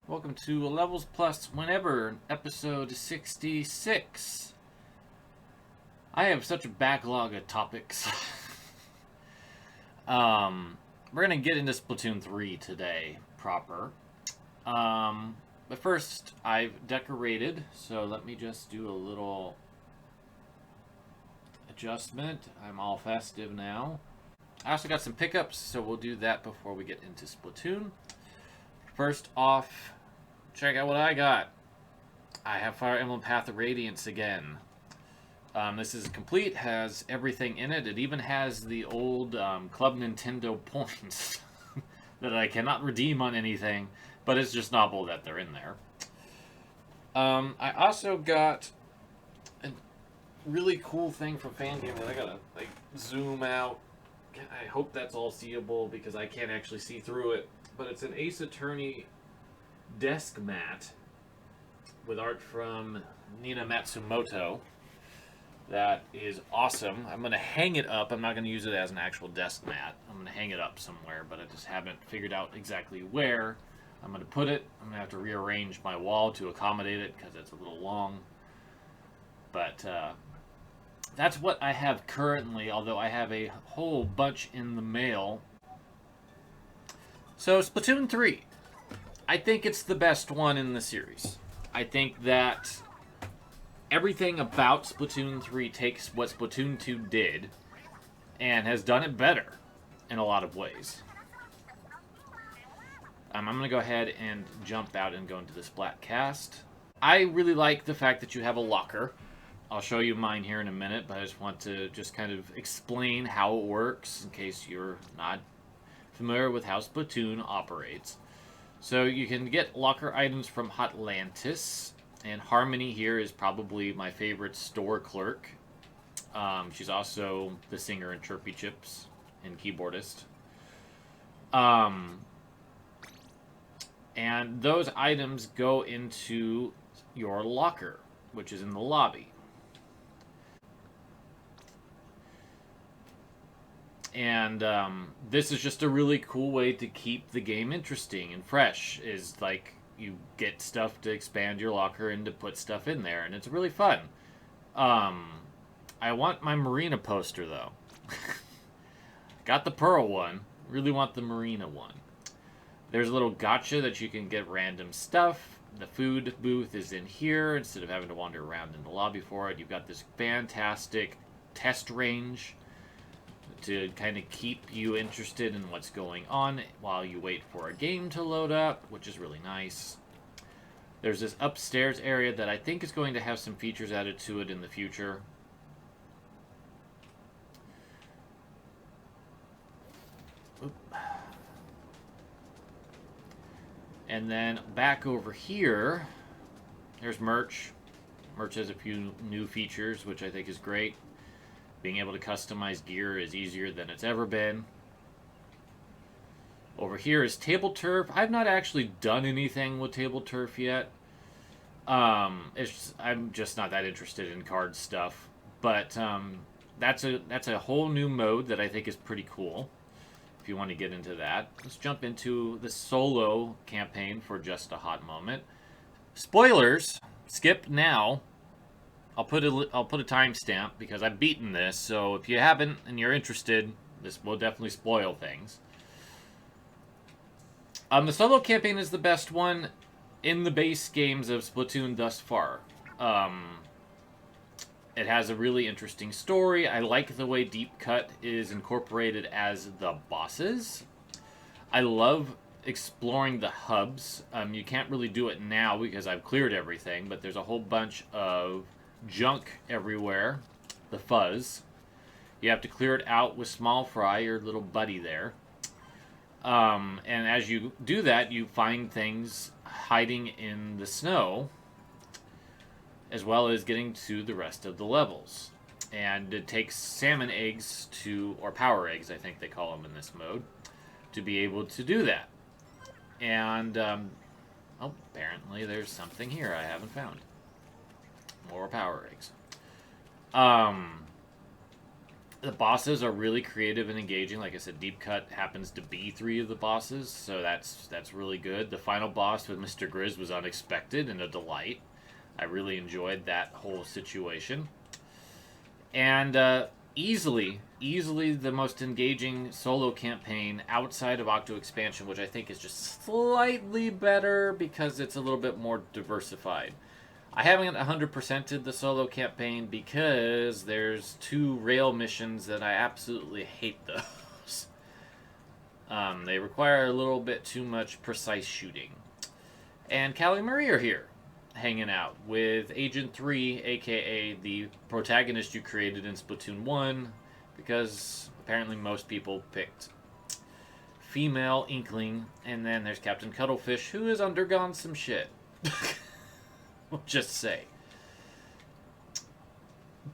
Welcome to LVLS Whenever, episode 66. I have such a backlog of topics. We're gonna get into Splatoon 3 today, proper. But first, I've decorated, so let me just do a little adjustment. I'm all festive now. I also got some pickups, so we'll do that before we get into Splatoon. First off, check out what I got. I have Fire Emblem Path of Radiance again. This is complete, has everything in it. It even has the old Club Nintendo points that I cannot redeem on anything, but it's just novel that they're in there. I also got a really cool thing from Fangame that I gotta zoom out. I hope that's all seeable because I can't actually see through it. But it's an Ace Attorney desk mat with art from Nina Matsumoto. That is awesome. I'm going to hang it up. I'm not going to use it as an actual desk mat. I'm going to hang it up somewhere, but I just haven't figured out exactly where I'm going to put it. I'm going to have to rearrange my wall to accommodate it because it's a little long. But that's what I have currently, although I have a whole bunch in the mail. So, Splatoon 3. I think it's the best one in the series. I think that everything about Splatoon 3 takes what Splatoon 2 did and has done it better in a lot of ways. I'm going to go ahead and jump out and go into the Splatcast. I really like the fact that you have a locker. I'll show you mine here in a minute, but I just want to just kind of explain how it works in case you're not familiar with how Splatoon operates. So you can get locker items from Hotlantis, and Harmony here is probably my favorite store clerk. She's also the singer in Chirpy Chips and keyboardist. And those items go into your locker, which is in the lobby. And this is just a really cool way to keep the game interesting and fresh. Is like you get stuff to expand your locker and to put stuff in there, and it's really fun. I want my Marina poster though. Got the Pearl one. Really want the Marina one. There's a little gotcha that you can get random stuff. The food booth is in here instead of having to wander around in the lobby for it. You've got this fantastic test range to kind of keep you interested in what's going on while you wait for a game to load up, which is really nice. There's this upstairs area that I think is going to have some features added to it in the future. Oop. And then back over here, there's merch. Merch has a few new features, which I think is great. Being able to customize gear is easier than it's ever been. Over here is Table Turf. I've not actually done anything with Table Turf yet. I'm just not that interested in card stuff. But that's a whole new mode that I think is pretty cool. If you want to get into that, let's jump into the solo campaign for just a hot moment. Spoilers. Skip now. I'll put a timestamp because I've beaten this, so if you haven't and you're interested, this will definitely spoil things. The solo campaign is the best one in the base games of Splatoon thus far. It has a really interesting story. I like the way Deep Cut is incorporated as the bosses. I love exploring the hubs. You can't really do it now because I've cleared everything, but there's a whole bunch of junk everywhere. The fuzz. You have to clear it out with Small Fry, your little buddy there. And as you do that, you find things hiding in the snow, as well as getting to the rest of the levels. And it takes salmon eggs or power eggs, I think they call them in this mode, to be able to do that. And, apparently there's something here I haven't found. More power eggs. The bosses are really creative and engaging. Like I said, Deep Cut happens to be 3 of the bosses, so that's really good. The final boss with Mr. Grizz was unexpected and a delight. I really enjoyed that whole situation. And easily the most engaging solo campaign outside of Octo Expansion, which I think is just slightly better because it's a little bit more diversified. I haven't 100%ed the solo campaign because there's 2 rail missions that I absolutely hate those. They require a little bit too much precise shooting. And Callie and Marie are here, hanging out with Agent 3, aka the protagonist you created in Splatoon 1, because apparently most people picked female Inkling, and then there's Captain Cuttlefish, who has undergone some shit. We'll just say.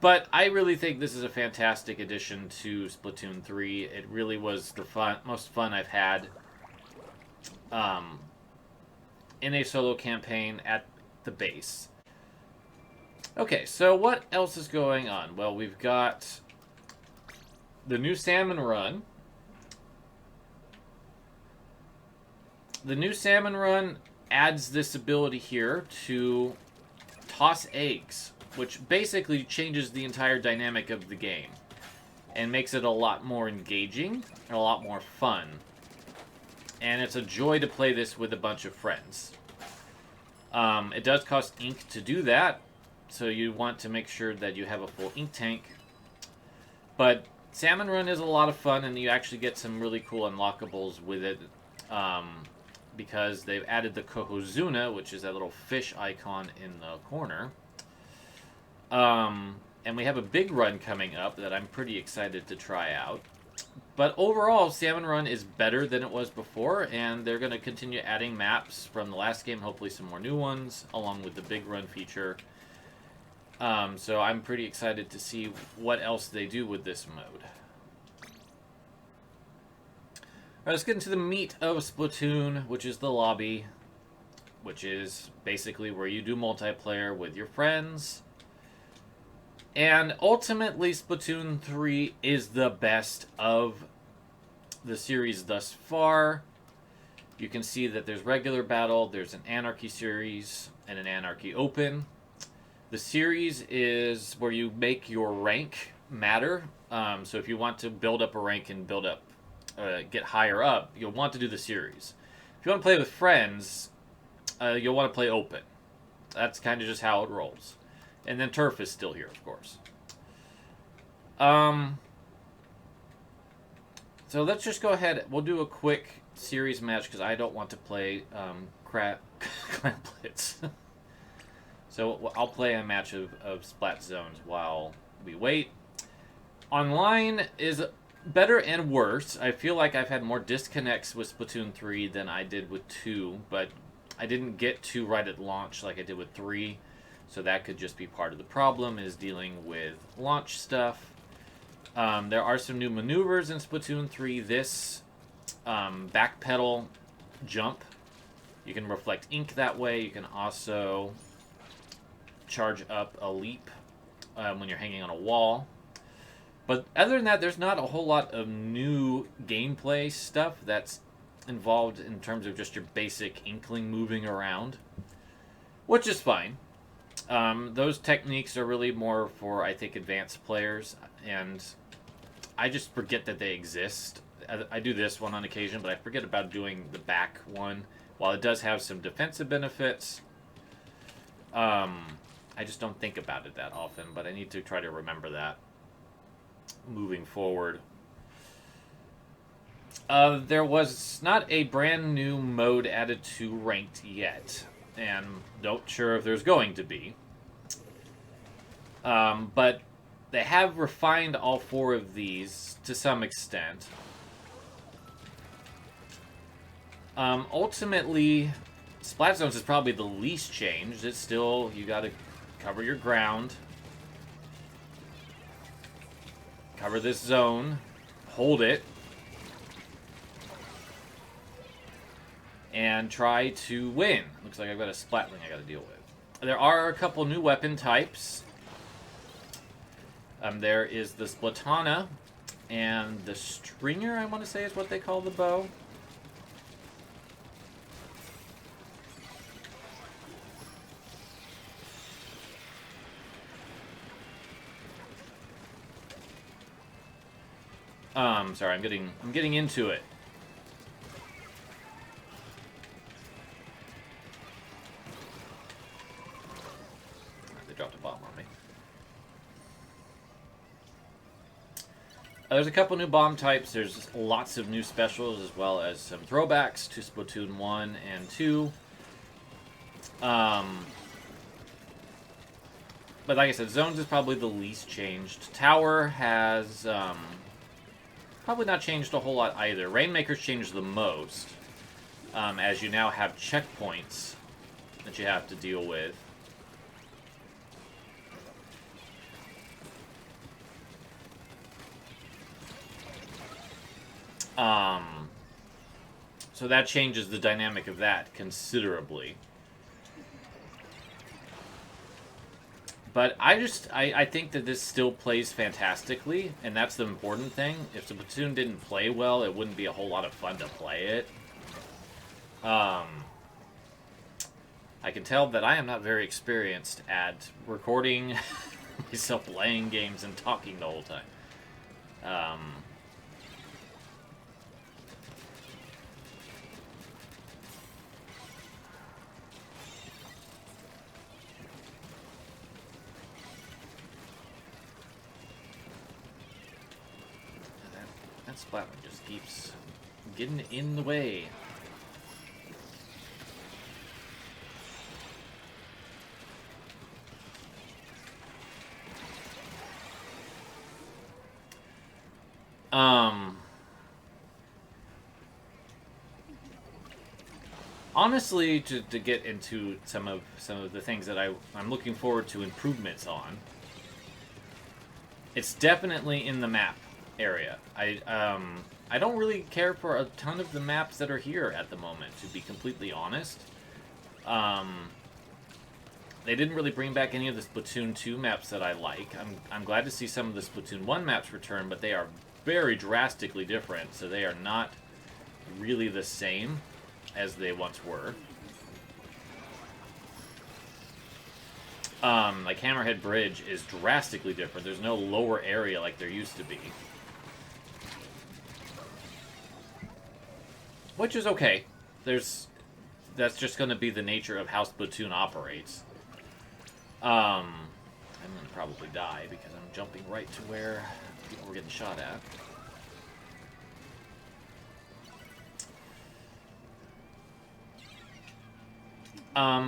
But I really think this is a fantastic addition to Splatoon 3. It really was the most fun I've had in a solo campaign at the base. Okay, so what else is going on? Well, we've got the new Salmon Run. The new Salmon Run adds this ability here to toss eggs, which basically changes the entire dynamic of the game and makes it a lot more engaging and a lot more fun. And it's a joy to play this with a bunch of friends. It does cost ink to do that, so you want to make sure that you have a full ink tank. But Salmon Run is a lot of fun, and you actually get some really cool unlockables with it. Because they've added the Kohozuna, which is that little fish icon in the corner. And we have a big run coming up that I'm pretty excited to try out. But overall, Salmon Run is better than it was before, and they're going to continue adding maps from the last game, hopefully some more new ones, along with the big run feature. So I'm pretty excited to see what else they do with this mode. Alright, let's get into the meat of Splatoon, which is the lobby, which is basically where you do multiplayer with your friends. And ultimately, Splatoon 3 is the best of the series thus far. You can see that there's regular battle, there's an Anarchy series, and an Anarchy Open. The series is where you make your rank matter. So if you want to build up a rank and build up get higher up, you'll want to do the series. If you want to play with friends, you'll want to play open. That's kind of just how it rolls. And then turf is still here, of course. So let's just go ahead. We'll do a quick series match because I don't want to play Clan Blitz. So I'll play a match of Splat Zones while we wait. Online is better and worse. I feel like I've had more disconnects with Splatoon 3 than I did with 2, but I didn't get 2 right at launch like I did with 3, so that could just be part of the problem, is dealing with launch stuff. There are some new maneuvers in Splatoon 3. This backpedal jump, you can reflect ink that way. You can also charge up a leap when you're hanging on a wall. But other than that, there's not a whole lot of new gameplay stuff that's involved in terms of just your basic Inkling moving around, which is fine. Those techniques are really more for, I think, advanced players, and I just forget that they exist. I do this one on occasion, but I forget about doing the back one. While it does have some defensive benefits, I just don't think about it that often, but I need to try to remember that moving forward. There was not a brand new mode added to Ranked yet, and not sure if there's going to be. But they have refined all 4 of these to some extent. Ultimately, Splat Zones is probably the least changed. It's still, you gotta cover your ground. Cover this zone. Hold it. And try to win. Looks like I've got a Splatling I gotta deal with. There are a couple new weapon types. There is the Splatana, And the stringer, I want to say, is what they call the bow. Sorry, I'm getting into it. They dropped a bomb on me. There's a couple new bomb types. There's lots of new specials, as well as some throwbacks to Splatoon 1 and 2. But like I said, Zones is probably the least changed. Tower has probably not changed a whole lot either. Rainmaker's changed the most, as you now have checkpoints that you have to deal with. So that changes the dynamic of that considerably. But I think that this still plays fantastically, and that's the important thing. If Splatoon didn't play well, it wouldn't be a whole lot of fun to play it. I can tell that I am not very experienced at recording myself playing games and talking the whole time. That splat one just keeps getting in the way. Honestly, to get into some of the things that I'm looking forward to improvements on, it's definitely in the map area. I don't really care for a ton of the maps that are here at the moment, to be completely honest. They didn't really bring back any of the Splatoon 2 maps that I like. I'm glad to see some of the Splatoon 1 maps return, but they are very drastically different, so they are not really the same as they once were. Like Hammerhead Bridge is drastically different. There's no lower area like there used to be. Which is okay. That's just going to be the nature of how Splatoon operates. I'm going to probably die because I'm jumping right to where people were getting shot at.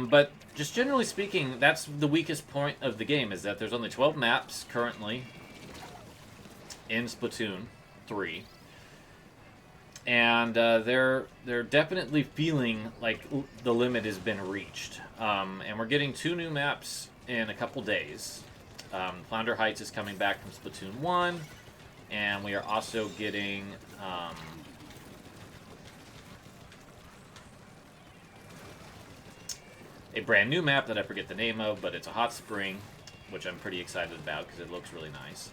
But just generally speaking, that's the weakest point of the game, is that there's only 12 maps currently in Splatoon 3. And they're definitely feeling like the limit has been reached. And we're getting 2 new maps in a couple days. Flounder Heights is coming back from Splatoon 1, and we are also getting a brand new map that I forget the name of, but it's a hot spring, which I'm pretty excited about because it looks really nice.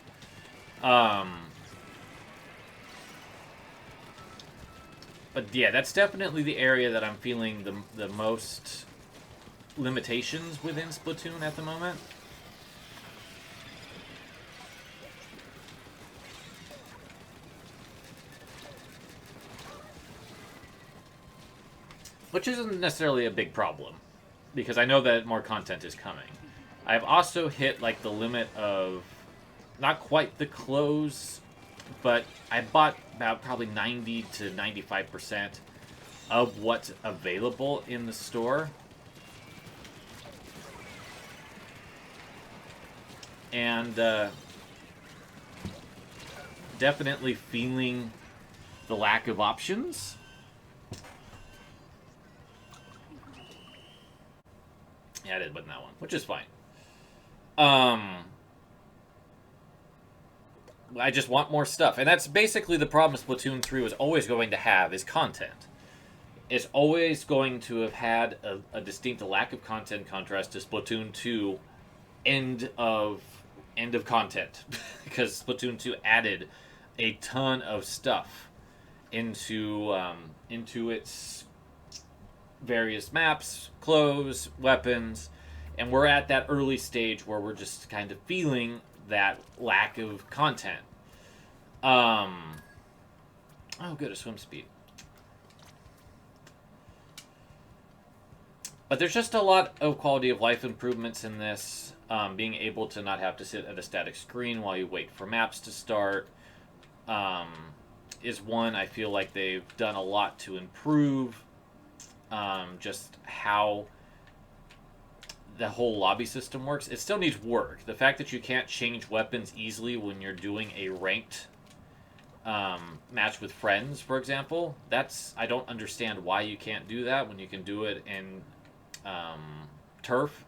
But yeah, that's definitely the area that I'm feeling the most limitations within Splatoon at the moment. Which isn't necessarily a big problem, because I know that more content is coming. I've also hit like the limit of, not quite the close, but I bought about probably 90 to 95% of what's available in the store. And definitely feeling the lack of options. Yeah, I did win that one, which is fine. I just want more stuff. And that's basically the problem Splatoon 3 was always going to have, is content. It's always going to have had a distinct lack of content contrast to Splatoon 2 end of content. Because Splatoon 2 added a ton of stuff into its various maps, clothes, weapons, and we're at that early stage where we're just kind of feeling that lack of content. Oh, good, a swim speed. But there's just a lot of quality of life improvements in this. Being able to not have to sit at a static screen while you wait for maps to start is one I feel like they've done a lot to improve just how the whole lobby system works. It still needs work. The fact that you can't change weapons easily when you're doing a ranked match with friends, for example, I don't understand why you can't do that when you can do it in turf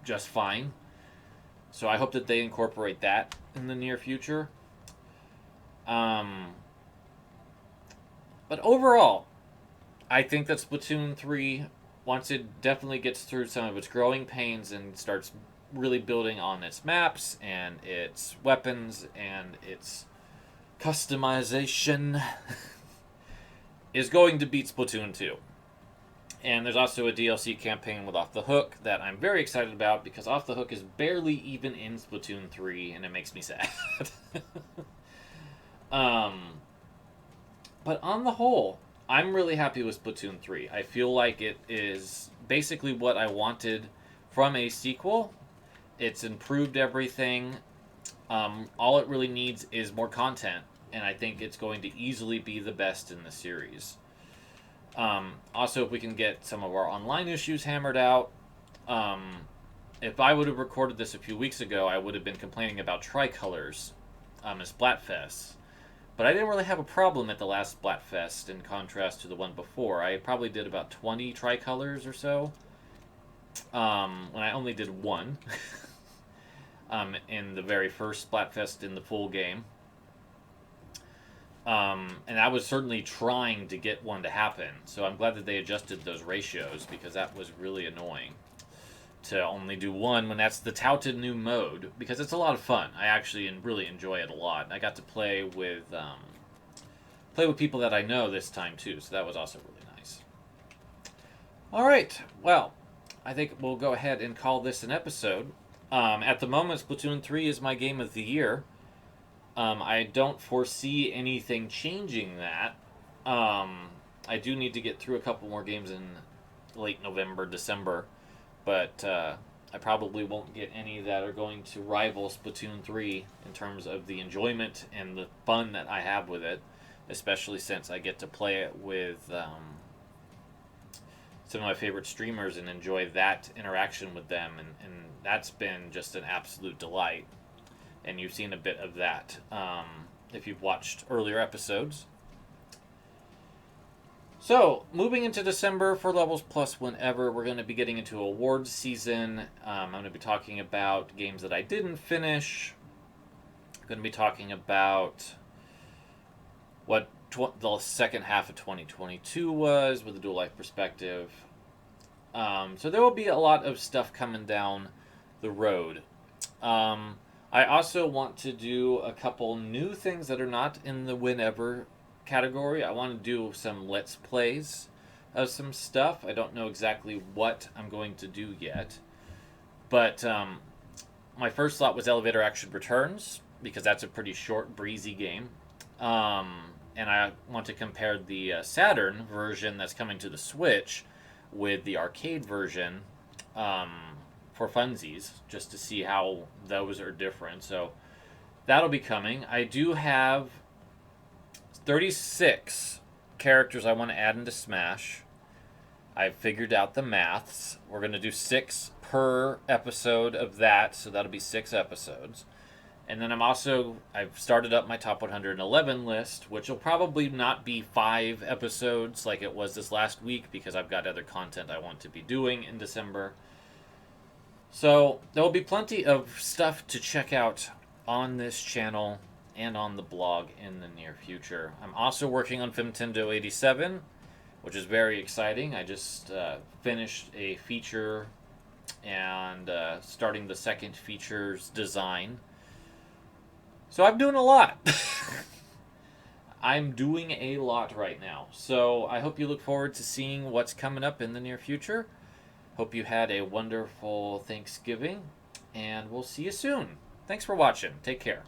just fine. So I hope that they incorporate that in the near future. But overall, I think that Splatoon 3, once it definitely gets through some of its growing pains and starts really building on its maps and its weapons and its customization, is going to beat Splatoon 2. And there's also a DLC campaign with Off the Hook that I'm very excited about because Off the Hook is barely even in Splatoon 3 and it makes me sad. But on the whole, I'm really happy with Splatoon 3. I feel like it is basically what I wanted from a sequel. It's improved everything. All it really needs is more content, and I think it's going to easily be the best in the series. Also, if we can get some of our online issues hammered out, if I would have recorded this a few weeks ago, I would have been complaining about tricolors at Splatfest. But I didn't really have a problem at the last Splatfest in contrast to the one before. I probably did about 20 tricolors or so, when I only did one in the very first Splatfest in the full game. And I was certainly trying to get one to happen, so I'm glad that they adjusted those ratios because that was really annoying to only do one when that's the touted new mode, because it's a lot of fun. I actually really enjoy it a lot. I got to play with people that I know this time too, so that was also really nice. All right, well, I think we'll go ahead and call this an episode. At the moment, Splatoon 3 is my game of the year. I don't foresee anything changing that. I do need to get through a couple more games in late November, December, but I probably won't get any that are going to rival Splatoon 3 in terms of the enjoyment and the fun that I have with it, especially since I get to play it with some of my favorite streamers and enjoy that interaction with them, and that's been just an absolute delight. And you've seen a bit of that if you've watched earlier episodes. So, moving into December for Levels Plus Whenever, we're going to be getting into awards season. I'm going to be talking about games that I didn't finish. I'm going to be talking about what the second half of 2022 was with a dual life perspective. So there will be a lot of stuff coming down the road. I also want to do a couple new things that are not in the Whenever category. I want to do some Let's Plays of some stuff. I don't know exactly what I'm going to do yet. But my first thought was Elevator Action Returns, because that's a pretty short, breezy game. And I want to compare the Saturn version that's coming to the Switch with the arcade version for funsies, just to see how those are different. So that'll be coming. I do have 36 characters I want to add into Smash. I've figured out the maths. We're going to do 6 per episode of that, so that'll be 6 episodes. And then I've started up my top 111 list, which will probably not be 5 episodes like it was this last week, because I've got other content I want to be doing in December. So there will be plenty of stuff to check out on this channel and on the blog in the near future. I'm also working on Femtendo 87, which is very exciting. I just finished a feature and starting the second feature's design. So I'm doing a lot. I'm doing a lot right now. So I hope you look forward to seeing what's coming up in the near future. Hope you had a wonderful Thanksgiving, and we'll see you soon. Thanks for watching. Take care.